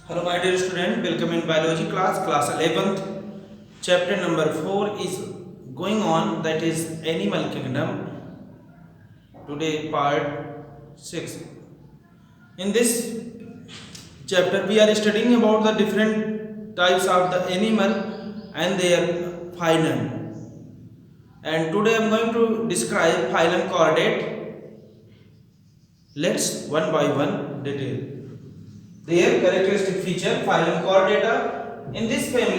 Hello my dear student, welcome in biology class 11th. Chapter number 4 is going on, that is animal kingdom. Today part 6. In this chapter we are studying about the different types of the animal and their phylum. And today I am going to describe phylum chordate. Let's one by one detail. Their characteristic feature phylum chordata. In this phylum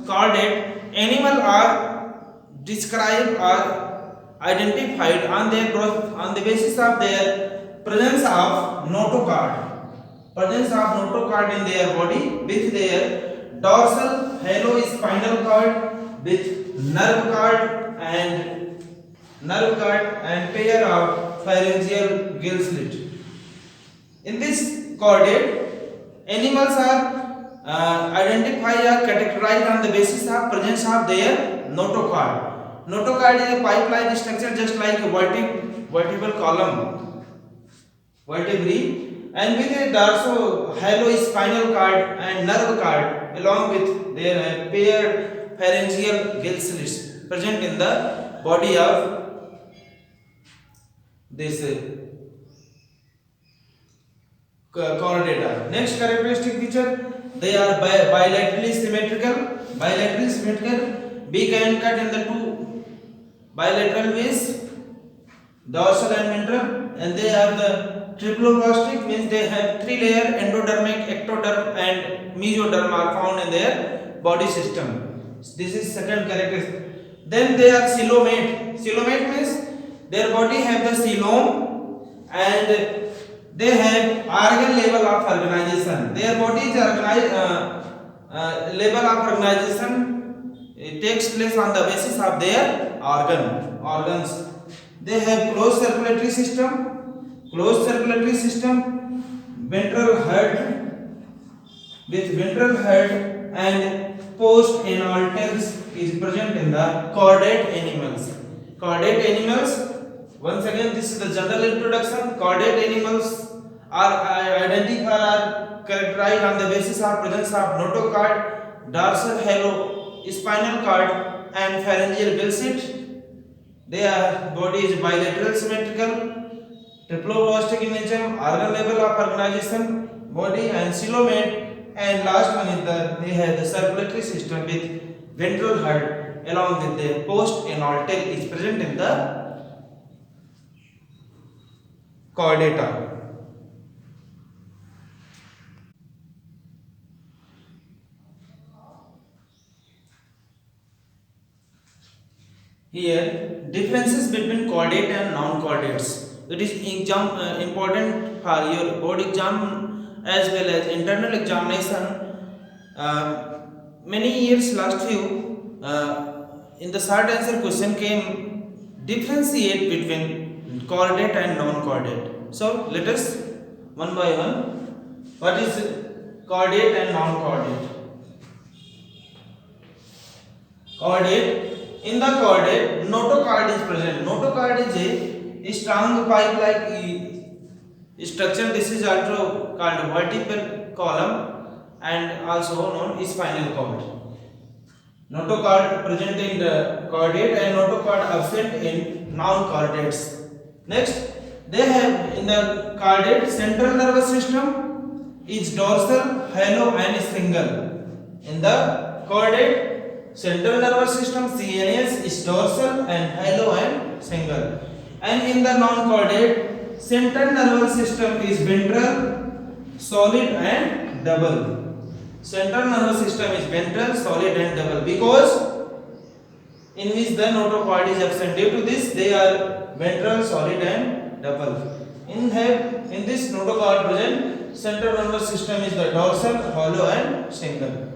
chordate, animal are described or identified on the basis of their presence of notochord in their body, with their dorsal halo-spinal cord with nerve cord and pair of pharyngeal gill slit. In this chordate, animals are identified or categorized on the basis of presence of their notochord. Notochord is a pipe-like structure, just like a vertebral column, vertebrae, and with a dorso-halo-spinal cord and nerve cord, along with their paired pharyngeal gill slits present in the body of this chordata. Next characteristic feature, they are bilaterally symmetrical. Beak and cut in the two bilateral ways, dorsal and ventral, and they have the triploblastic, means they have three layer: endodermic, ectoderm, and mesoderm are found in their body system. This is second characteristic. Then they are coelomate. Coelomate means their body have the coelom and they have organ level of organization. Their body is level of organization. It takes place on the basis of their organs. They have closed circulatory system, ventral head with ventral head and post anal tails is present in the chordate animals. Once again, this is the general introduction. Chordate animals are identified or characterized on the basis of presence of notochord, dorsal halo, spinal cord, and pharyngeal gill slit. Their body is bilateral symmetrical, triploblastic in nature, organ level of organization, body, and coelomate. And last one is they have the circulatory system with ventral head along with the post anal tail is present in the chordata. Here, differences between chordate and non-chordates. It is important for your board exam as well as internal examination. Many years last few, in the short answer question came differentiate between chordate and non-chordate. So let us one by one. What is chordate and non-chordate? Chordate. In the chordate, notochord is present. Notochord is a strong pipe-like structure. This is also called vertebral column and also known as spinal cord. Notochord present in the chordate and notochord absent in non-chordates. Next, they have in the chordate central nervous system is dorsal, halo, and single. In the chordate, central nervous system CNS is dorsal and halo and single. And in the non-chordate, central nervous system is ventral, solid and double. Central nervous system is ventral, solid and double, because in which the notochord is absent. Due to this, they are ventral, solid and double. In this notochord present, central nervous system is the dorsal, hollow and single.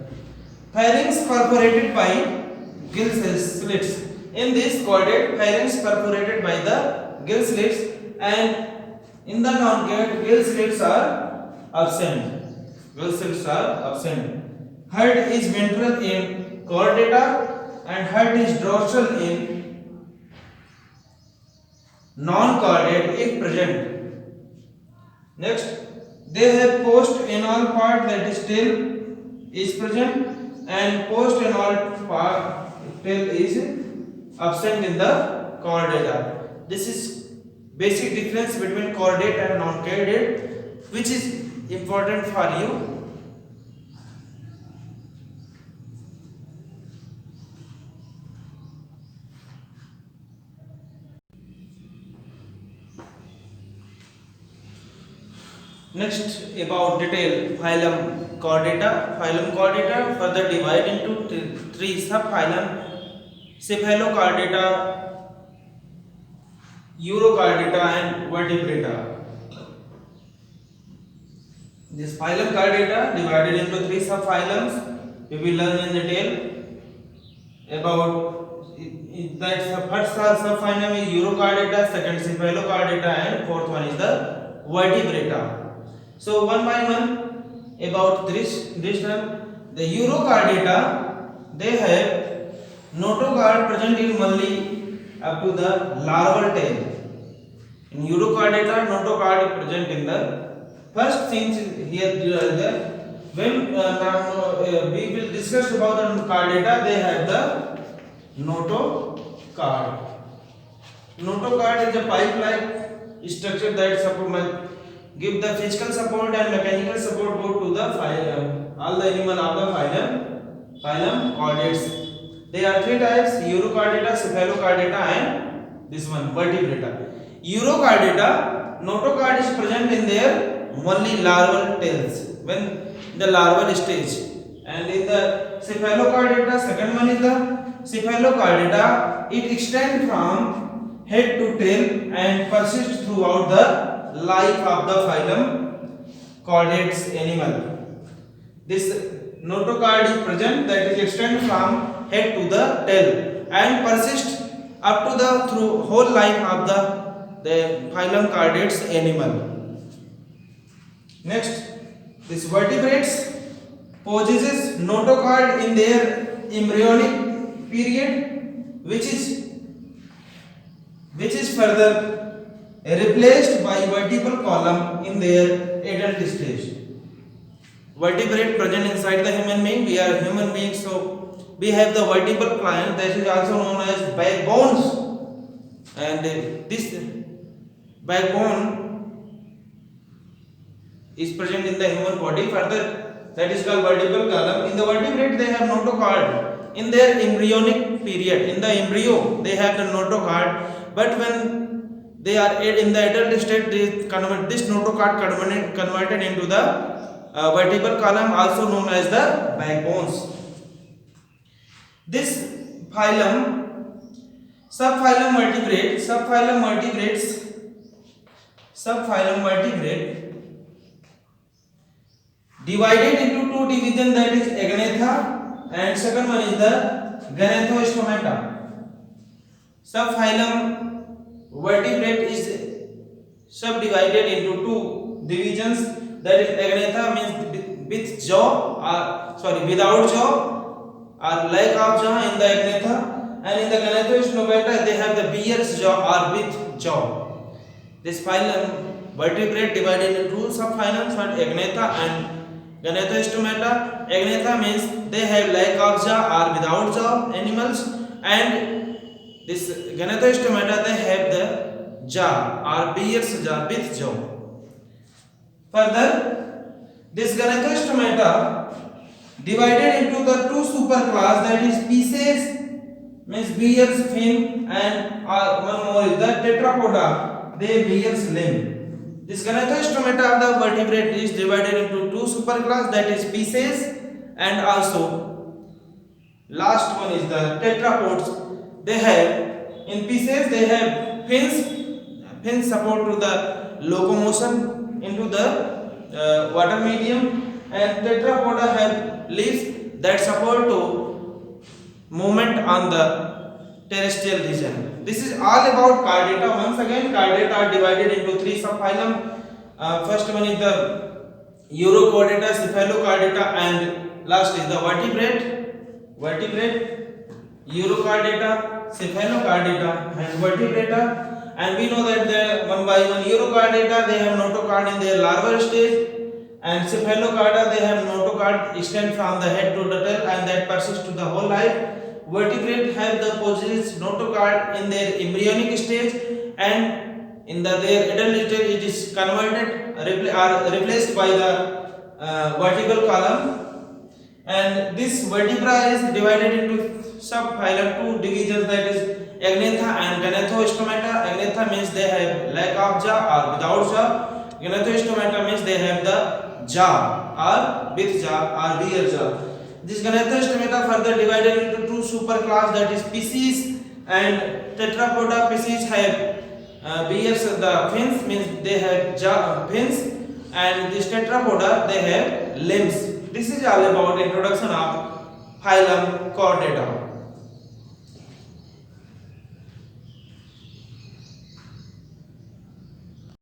Pharynx perforated by gill slits. In this chordate, pharynx perforated by the gill slits, and in the non-chordate, gill slits are absent. Head is ventral in chordata and head is dorsal in non-chordate if present. Next, they have post anal part, that is tail is present, and post anal part tail is absent in the chordata. This is basic difference between chordate and non-chordate, which is important for you. Next, about detail phylum chordata. Phylum chordata further divide into three subphylum: cephalochordata, urochordata, and vertebrata. This phylum chordata divided into three subphylums. We will learn in detail about that. First subphylum is urochordata, second cephalochordata, and fourth one is the vertebrata. So one by one about this term. The urochordata, they have notochord present in only up to the larval tail. In urochordata, notochord is present in the first thing here. When we will discuss about the chordata, they have the notochord. Notochord is a pipe-like structure that give the physical support and mechanical support both to the phylum, all the animal of the phylum chordates. There are three types: urochordata, cephalochordata, and this one vertebrata. Urochordata, notochord is present in their only larval tails when the larval stage, and in the cephalochordata, second one is the cephalochordata, it extends from head to tail and persists throughout the life of the phylum chordates animal. This notochord is present, that is extend from head to the tail and persist up to the through whole life of the phylum chordates animal. Next, this vertebrates possesses notochord in their embryonic period, which is further replaced by vertebral column in their adult stage. Vertebrate present inside the human being. We are human beings, so we have the vertebral column, that is also known as backbones, and this backbone is present in the human body. Further, that is called vertebral column. In the vertebrate, they have notochord in their embryonic period. In the embryo, they have the notochord, but when they are in the adult state, this notochord converted into the vertebral column, also known as the backbones. This phylum, subphylum vertebrate divided into two divisions, that is agnatha, and second one is the ganathostomata. Subphylum vertebrate is subdivided into two divisions, that is agnatha means with jaw, without jaw or lack of jaw in the agnatha, and in the ganathostomata they have the bear's jaw or with jaw. This phylum vertebrate divided into two subphylums, one agnatha and ganathostomata. Agnatha means they have lack of jaw or without jaw animals, and this ganathostomata, they have the jaw or bear's jaw with jaw. Further, this ganathostomata divided into the two superclass, that is Pisces means bear's fin, and one more is the Tetrapoda, they bear's limb. This ganathostomata of the vertebrate is divided into two superclass, that is Pisces, and also last one is the Tetrapods. They have, in Pisces they have fins support to the locomotion into the water medium, and Tetrapoda have leaves that support to movement on the terrestrial region. This is all about chordata. Once again, chordata are divided into three subphylum. First one is the urochordata, cephalochordata, and last is the vertebrate, urochordata, cephalochordata, and vertebrata. And we know that the one by one urochordata, they have notochord in their larval stage, And cephalochorda, they have notochord extend from the head to the tail and that persists to the whole life. Vertebrate have the posterior notochord in their embryonic stage, and in their adult stage it is converted or replaced by the vertebral column. And this vertebra is divided into subphylum, two divisions, that is Agnatha and Gnathostomata. Agnatha means they have lack of jaw or without jaw. Gnathostomata means they have the jaw or with jaw or rear jaw. This Gnathostomata further divided into two superclass, that is Pisces and Tetrapoda. Pisces have bears the fins, means they have jaw fins, and this Tetrapoda they have limbs. This is all about introduction of phylum Chordata.